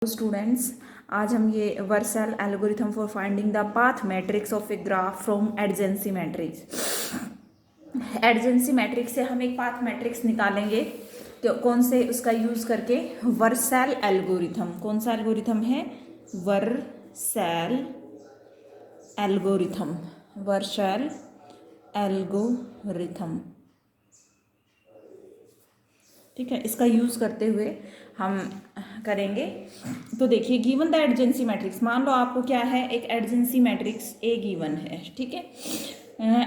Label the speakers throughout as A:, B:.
A: Students, आज हम ये Vercel algorithm for finding the path matrix of a graph from adjacency matrix. Adjacency matrix से हम एक पाथ मैट्रिक्स निकालेंगे। तो कौन से उसका यूज करके? Vercel algorithm. कौन सा एल्गोरिथम है? Vercel algorithm. वर्सल एल्गोरिथम, ठीक है। इसका यूज करते हुए हम करेंगे। तो देखिए, गिवन द एडजेंसी मैट्रिक्स, मान लो आपको क्या है, एक एडजेंसी मैट्रिक्स ए गिवन है, ठीक है।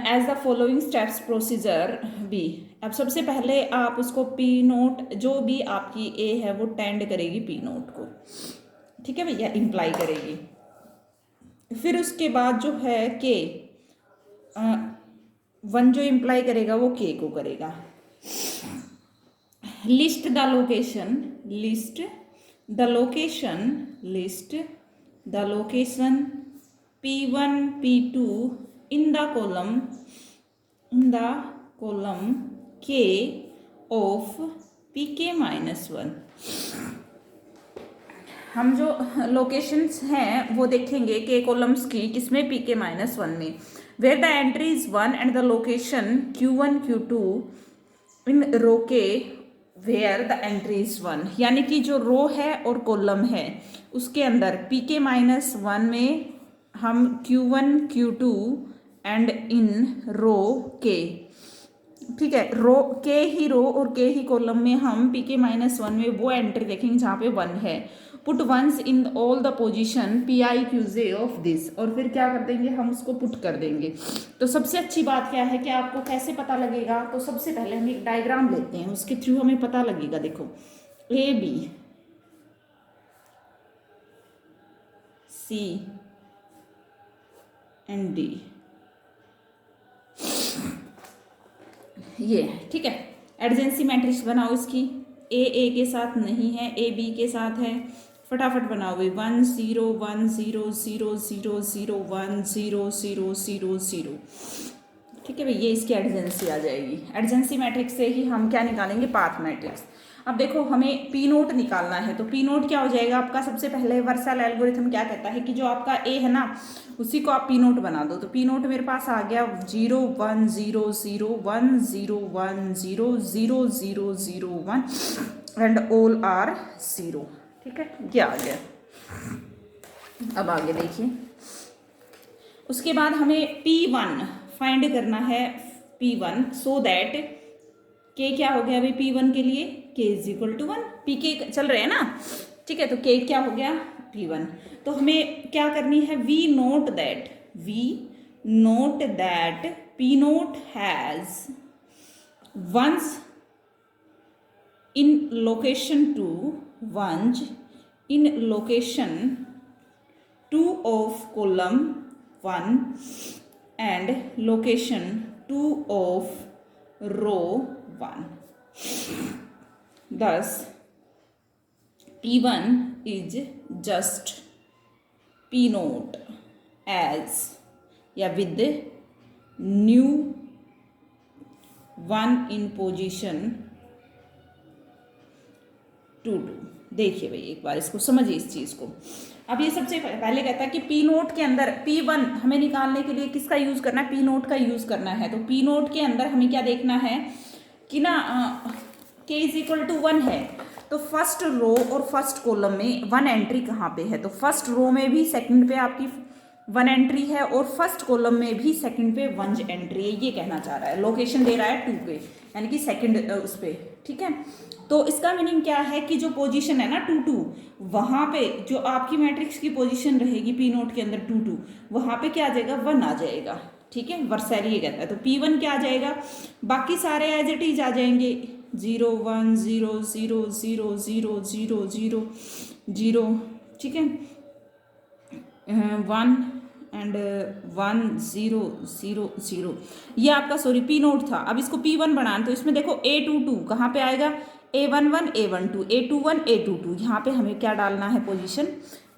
A: As the following steps procedure be. अब सबसे पहले आप उसको पी नोट, जो भी आपकी ए है वो टेंड करेगी पी नोट को, ठीक है भैया, इंप्लाई करेगी। फिर उसके बाद जो है के वन जो इंप्लाई करेगा वो के को करेगा। List the location, list the location, list the location P1 P2 in the column K of Pk minus 1। हम जो लोकेशंस हैं वो देखेंगे के कॉलम्स की, किसमें? Pk माइनस 1 में। Where the entry is 1 and the location Q1 Q2 in row k where the entry is 1, यानी कि जो रो है और कॉलम है उसके अंदर Pk माइनस 1 में हम Q1 Q2 and in row के, ठीक है, रो के ही रो और के ही कॉलम में हम Pk माइनस 1 में वो एंट्री देखेंगे जहाँ पे 1 है। Put once in all the position PIQJ of this, और फिर क्या कर देंगे, हम उसको पुट कर देंगे। तो सबसे अच्छी बात क्या है कि आपको कैसे पता लगेगा? तो सबसे पहले हम एक डायग्राम लेते हैं, उसके थ्रू हमें पता लगेगा। देखो, AB C एंड D, ये, ठीक है। एडजेंसी मैट्रिक्स बनाओ इसकी। ए के साथ नहीं है, ए बी के साथ है। फटाफट बनाओ भाई। 1 0 1 0 0 0 0 1 0 0 0 0, ठीक है भाई, ये इसकी एडजेंसी आ जाएगी। एडजेंसी मैट्रिक्स से ही हम क्या निकालेंगे? Path matrix. अब देखो, हमें पी नोट निकालना है, तो पी नोट क्या हो जाएगा आपका? सबसे पहले वर्सल एल्गोरिथम क्या कहता है कि जो आपका ए है ना, उसी को आप पी नोट बना दो। तो पी नोट मेरे पास आ गया 0 1 0 0 1 0 1 0 0 0 0 1 एंड ऑल आर 0, ठीक है, ये आ गया। अब आगे देखिए, उसके बाद हमें P1 फाइंड करना है। P1 सो दैट के क्या हो गया अभी P1 के लिए? K is equal to 1। Pk चल रहे हैं ना, ठीक है। तो K क्या हो गया? P1। तो हमें क्या करनी है? We note that P note has once in location 2, ones in location 2 of column 1 and location 2 of row 1. Thus P1 is just P note as, या with new 1 in position 2 2। देखिए भाई, एक बार इसको समझिए इस चीज़ को। अब ये सबसे पहले कहता है कि पी नोट के अंदर P1 हमें निकालने के लिए किसका यूज़ करना है? पी नोट का यूज़ करना है। तो पी नोट के अंदर हमें क्या देखना है कि ना K इज इक्वल टू 1 है, तो फर्स्ट रो और फर्स्ट कॉलम में 1 एंट्री कहाँ पे है? तो फर्स्ट रो में भी सेकंड पे आपकी 1 एंट्री है और फर्स्ट कॉलम में भी सेकंड पे 1 एंट्री है, ये कहना चाह रहा है। लोकेशन दे रहा है 2 पे, यानी कि सेकंड उस पे, ठीक है। तो इसका मीनिंग क्या है कि जो पोजीशन है ना 2 2, वहाँ पे जो आपकी मैट्रिक्स की पोजीशन रहेगी पी नोट के अंदर 2 2, वहाँ पे क्या आ जाएगा? 1 आ जाएगा, ठीक है। वर्सल ये कहता है। तो P1 क्या आ जाएगा? बाकी सारे एज इट इज आ जाएंगे। 0 1 0 0 0 0 0 0 0, ठीक है, 1 एंड 1 0 0 0, ये आपका सॉरी पी नोट था। अब इसको P1 बनाना, तो इसमें देखो A22 कहाँ पे आएगा? A11 A12 A21 A22, यहाँ पे हमें क्या डालना है? पोजीशन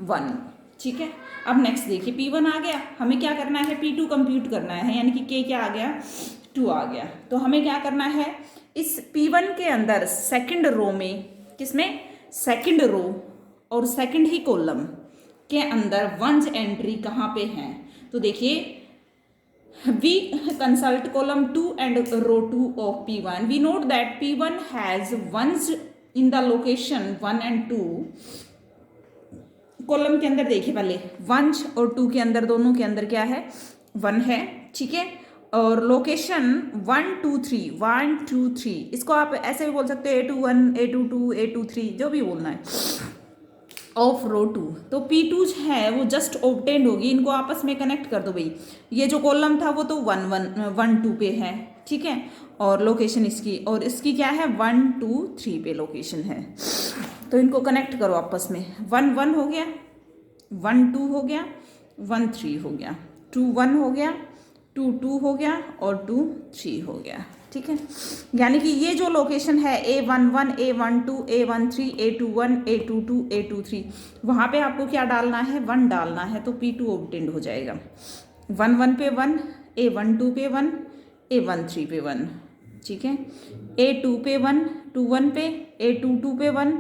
A: 1, ठीक है। अब नेक्स्ट देखिए, P1 आ गया, हमें क्या करना है? P2 कंप्यूट करना है, यानी कि K क्या आ गया? 2 आ गया। तो हमें क्या करना है? इस P1 के अंदर सेकंड रो में, किसमें? सेकंड रो और सेकंड ही कॉलम के अंदर वंस एंट्री कहाँ पे है, तो देखिए we consult column 2 and row 2 of P1. We note that P1 has ones in the location 1 and 2. Column के अंदर देखिए पहले 1 और 2 के अंदर, दोनों के अंदर क्या है, 1 है, ठीक है। और लोकेशन 1 2 3, 1 2 3, इसको आप ऐसे भी बोल सकते हो A21 A22 A23, जो भी बोलना है, ऑफ रो 2। तो P2 है वो जस्ट ऑब्टेंड होगी, इनको आपस में कनेक्ट कर दो भाई। ये जो कॉलम था वो तो 1 2 पे है, ठीक है, और लोकेशन इसकी, और इसकी क्या है 1 2 3 पे लोकेशन है। तो इनको कनेक्ट करो आपस में, 1 1 हो गया, 1 2 हो गया, 1 3 हो गया, 2 1 हो गया, 2 2 हो गया, और 2 3 हो गया, ठीक है। यानी कि ये जो लोकेशन है A11 A12 A13 A21 A22 A23, वहाँ पे आपको क्या डालना है, 1 डालना है, तो P2 ऑब्टेंड हो जाएगा। 1 1 पे 1, A12 पे 1, A13 पे 1, ठीक है, A2 पे 1, 2 1 पे, A22 पे 1,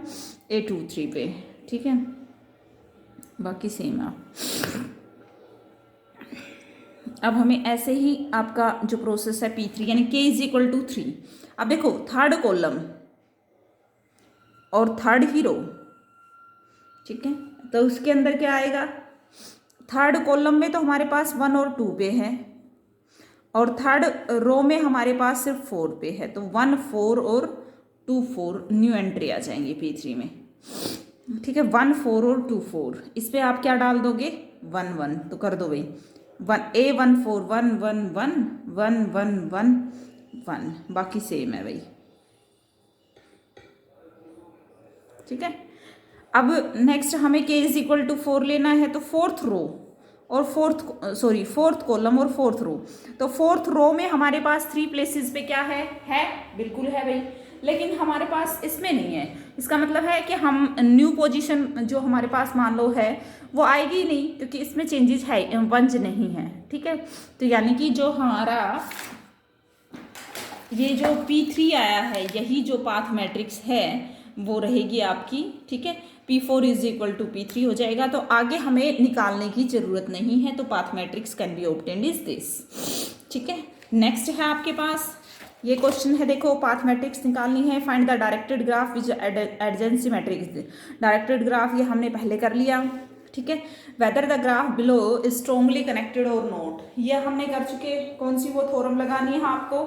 A: A23 पे, ठीक है, बाकी सेम है। अब हमें ऐसे ही आपका जो प्रोसेस है P3 यानी K इज इक्वल टू 3। अब देखो थर्ड कॉलम और थर्ड ही रो, ठीक है, तो उसके अंदर क्या आएगा, थर्ड कॉलम में तो हमारे पास 1 और 2 पे है, और थर्ड रो में हमारे पास सिर्फ 4 पे है, तो 1 4 और 2 4 न्यू एंट्री आ जाएंगे P3 में, ठीक है। 1 4 और 2 4, इस पर आप क्या डाल दोगे, 1 1, तो कर दो भाई 1 A1 4 1 1 1 1 1 1 1, बाकी सेम है भाई, ठीक है। अब नेक्स्ट हमें K इज इक्वल टू 4 लेना है, तो फोर्थ रो और फोर्थ कॉलम और फोर्थ रो, तो फोर्थ रो में हमारे पास 3 प्लेसेस पे क्या है बिल्कुल है भाई, लेकिन हमारे पास इसमें नहीं है। इसका मतलब है कि हम न्यू पोजीशन जो हमारे पास मान लो है वो आएगी नहीं, क्योंकि इसमें चेंजेस है, वंज नहीं है, ठीक है। तो यानी कि जो हमारा ये जो P3 आया है, यही जो पाथ मैट्रिक्स है वो रहेगी आपकी, ठीक है। P4 is equal to P3 हो जाएगा, तो आगे हमें निकालने की जरूरत नहीं है, तो path matrix can be obtained is this, ठीक है। नेक्स्ट है आपके पास ये क्वेश्चन है, देखो पाथ मैट्रिक्स निकालनी है, find the directed graph which adjacency matrix. Directed graph ये हमने पहले कर लिया, ठीक है। Whether the graph below is strongly connected और नॉट, ये हमने कर चुके, कौन सी वो थ्योरम लगानी है आपको,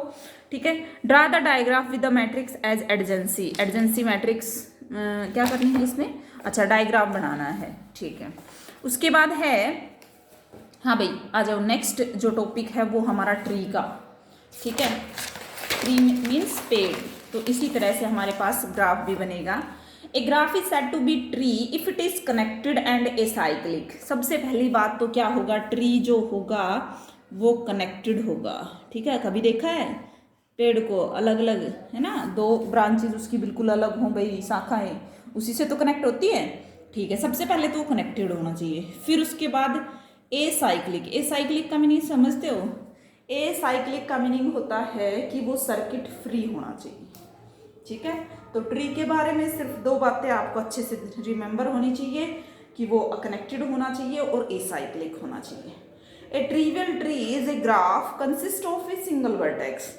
A: ठीक है। Draw the digraph with the matrix as adjacency, adjacency matrix क्या करनी है इसमें, अच्छा डायग्राफ बनाना है, ठीक है। उसके बाद है, हाँ भाई आ जाओ, नेक्स्ट जो टॉपिक है वो हमारा ट्री का, ठीक है। ट्री मीन्स पेड़, तो इसी तरह से हमारे पास ग्राफ भी बनेगा। A graph is said to be tree if it is connected and acyclic. सबसे पहली बात तो क्या होगा, ट्री जो होगा वो कनेक्टेड होगा, ठीक है। कभी देखा है पेड़ को अलग अलग, है ना, 2 ब्रांचेज उसकी बिल्कुल अलग हों भाई, शाखाएं उसी से तो कनेक्ट होती है, ठीक है। सबसे पहले तो कनेक्टेड होना चाहिए, फिर उसके बाद एसाइक्लिक। एसाइक्लिक का मीनिंग समझते हो, एसाइक्लिक का मीनिंग होता है कि वो सर्किट फ्री होना चाहिए, ठीक है। तो ट्री के बारे में सिर्फ 2 बातें आपको अच्छे से रिमेंबर होनी चाहिए, कि वो कनेक्टेड होना चाहिए और एसाइक्लिक होना चाहिए। A trivial tree is a graph consist of a single vertex.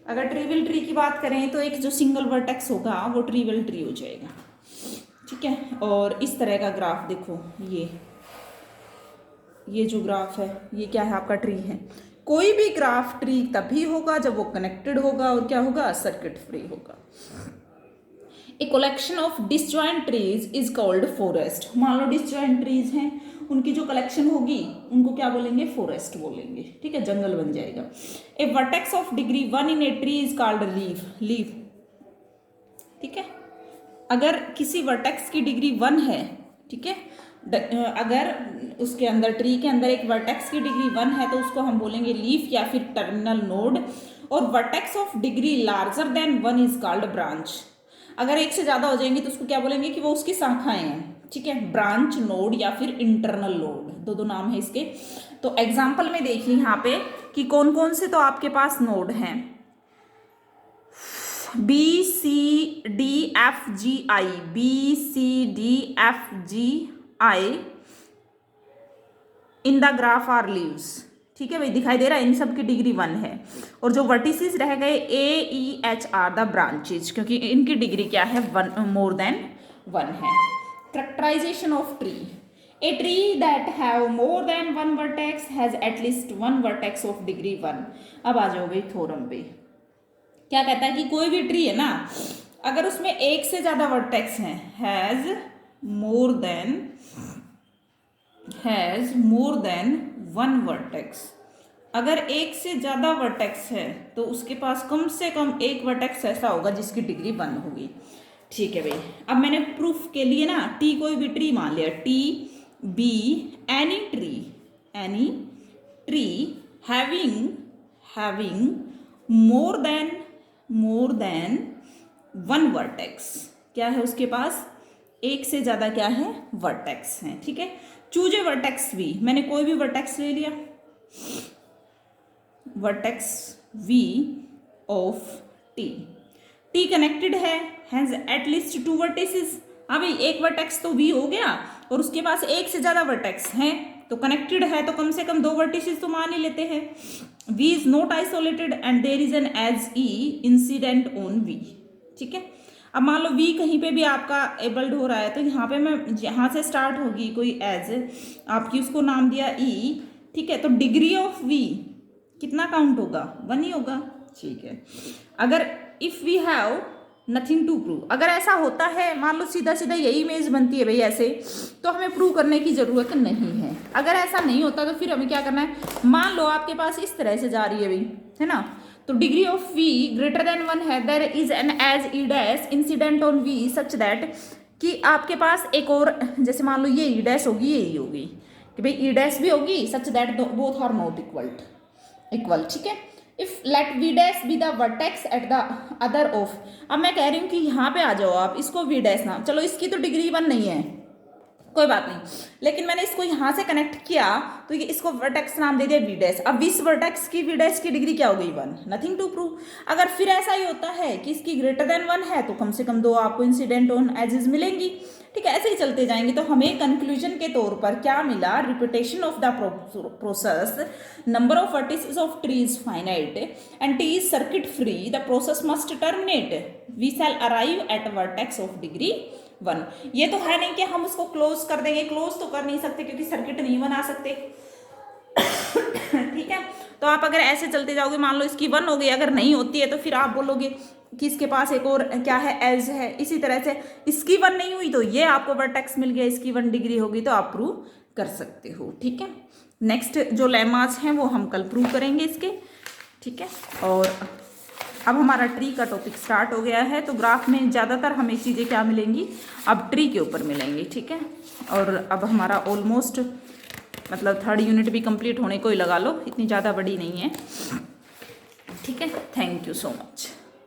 A: अगर ट्रिवियल ट्री की बात करें तो एक जो सिंगल वर्टेक्स होगा वो ट्रिवियल ट्री हो जाएगा, ठीक है। और इस तरह का ग्राफ देखो, ये जो ग्राफ है ये क्या है, आपका ट्री है। कोई भी ग्राफ ट्री तभी होगा जब वो कनेक्टेड होगा और क्या होगा, सर्किट फ्री होगा। A collection of disjoint trees is called forest. मान लो डिसजॉइंट ट्रीज हैं, उनकी जो कलेक्शन होगी उनको क्या बोलेंगे, फॉरेस्ट बोलेंगे, ठीक है, जंगल बन जाएगा। A vertex of degree 1 in a tree is called leaf, ठीक है। अगर किसी वर्टेक्स की डिग्री 1 है, ठीक है, अगर उसके अंदर ट्री के अंदर एक वर्टेक्स की डिग्री 1 है तो उसको हम बोलेंगे लीफ या फिर टर्मिनल नोड। और vertex of degree larger than 1 is called branch. अगर 1 से ज़्यादा हो जाएंगी तो उसको क्या बोलेंगे कि वो उसकी शाखाएं हैं, ठीक है, ब्रांच नोड या फिर इंटरनल नोड, 2 नाम है इसके। तो एग्जाम्पल में देखिए यहाँ पे कि कौन कौन से तो आपके पास नोड हैं। B C D F G I, B C D F G I in the graph are leaves. ठीक है भाई, दिखाई दे रहा है, इन सब की डिग्री 1 है। और जो वर्टिसेस रह गए A E H are the branches, क्योंकि इनकी डिग्री क्या है, 1 मोर देन 1 है। Characterisation of tree, a tree that have more than 1 vertex has at least 1 vertex of degree 1। अब आ जाओ भाई थ्योरम पे। क्या कहता है कि कोई भी ट्री है ना, अगर उसमें एक से ज्यादा वर्टेक्स हैं, हैज मोर देन 1 वर्टेक्स, अगर एक से ज्यादा वर्टेक्स है तो उसके पास कम से कम एक वर्टेक्स ऐसा होगा जिसकी डिग्री 1 होगी। ठीक है भाई, अब मैंने प्रूफ के लिए ना टी कोई भी ट्री मान लिया, T be any tree having more than 1 vertex, क्या है उसके पास, एक से ज्यादा क्या है, वर्टेक्स है। ठीक है, चूज ए वर्टेक्स वी, मैंने कोई भी वर्टेक्स ले लिया, vertex v of T connected है, हैज एटलीस्ट 2 वर्टिसेस। हाँ भाई, एक वर्टेक्स तो वी हो गया और उसके पास एक से ज्यादा वर्टेक्स हैं, तो कनेक्टेड है तो कम से कम 2 वर्टिसेस तो मान ही लेते हैं। V is not isolated and there is an edge e incident on v. ठीक है, अब मान लो वी कहीं पे भी आपका एबल्ड हो रहा है, तो यहाँ पे मैं यहाँ से स्टार्ट होगी कोई एज आपकी, उसको नाम दिया ई। ठीक है, तो डिग्री ऑफ वी कितना काउंट होगा, 1 ही होगा। ठीक है, अगर if we have nothing to prove, अगर ऐसा होता है, मान लो सीधा सीधा यही इमेज बनती है भाई ऐसे, तो हमें प्रूव करने की जरूरत नहीं है। अगर ऐसा नहीं होता तो फिर हमें क्या करना है, मान लो आपके पास इस तरह से जा रही है भाई, है ना, तो degree of v greater than 1 है, there is an edge e dash incident on v such that, कि आपके पास एक और, जैसे मान लो ये ई डैश होगी, ये ई होगी, कि भाई ई डैश भी होगी, such that both are not equal. ठीक है, if let v dash be the vertex at the other of, अब मैं कह रही हूँ कि यहाँ पे आ जाओ आप, इसको वी डैश ना, चलो इसकी तो डिग्री 1 नहीं है, कोई बात नहीं, लेकिन मैंने इसको यहाँ से कनेक्ट किया तो ये इसको वर्टेक्स नाम दे दिया वी डैश। अब इस वर्टेक्स की वी डैश की डिग्री क्या हो गई, 1, नथिंग टू प्रूव। अगर फिर ऐसा ही होता है कि इसकी ग्रेटर देन 1 है तो कम से कम 2 आपको इंसिडेंट ऑन एजेस मिलेंगी। ठीक है, ऐसे ही चलते जाएंगे। तो हमें कंक्लूजन के तौर पर क्या मिला, repetition of the process, number of vertices of tree is finite and T is circuit free, the process must terminate, we shall arrive at vertex of degree 1। ये तो है नहीं कि हम उसको क्लोज कर देंगे, क्लोज तो कर नहीं सकते क्योंकि सर्किट नहीं बना सकते। ठीक है, तो आप अगर ऐसे चलते जाओगे, मान लो इसकी 1 हो गई, अगर नहीं होती है तो फिर आप बोलोगे कि इसके पास एक और क्या है, एज है। इसी तरह से इसकी 1 नहीं हुई तो ये आपको वर्टेक्स मिल गया, इसकी 1 डिग्री होगी तो आप प्रूव कर सकते हो। ठीक है, नेक्स्ट जो लेमास हैं वो हम कल प्रूव करेंगे इसके। ठीक है, और अब हमारा ट्री का टॉपिक स्टार्ट हो गया है, तो ग्राफ में ज़्यादातर हमें चीज़ें क्या मिलेंगी, अब ट्री के ऊपर मिलेंगी। ठीक है, और अब हमारा ऑलमोस्ट मतलब 3rd यूनिट भी कंप्लीट होने को ही लगा लो, इतनी ज़्यादा बड़ी नहीं है। ठीक है, थैंक यू सो मच।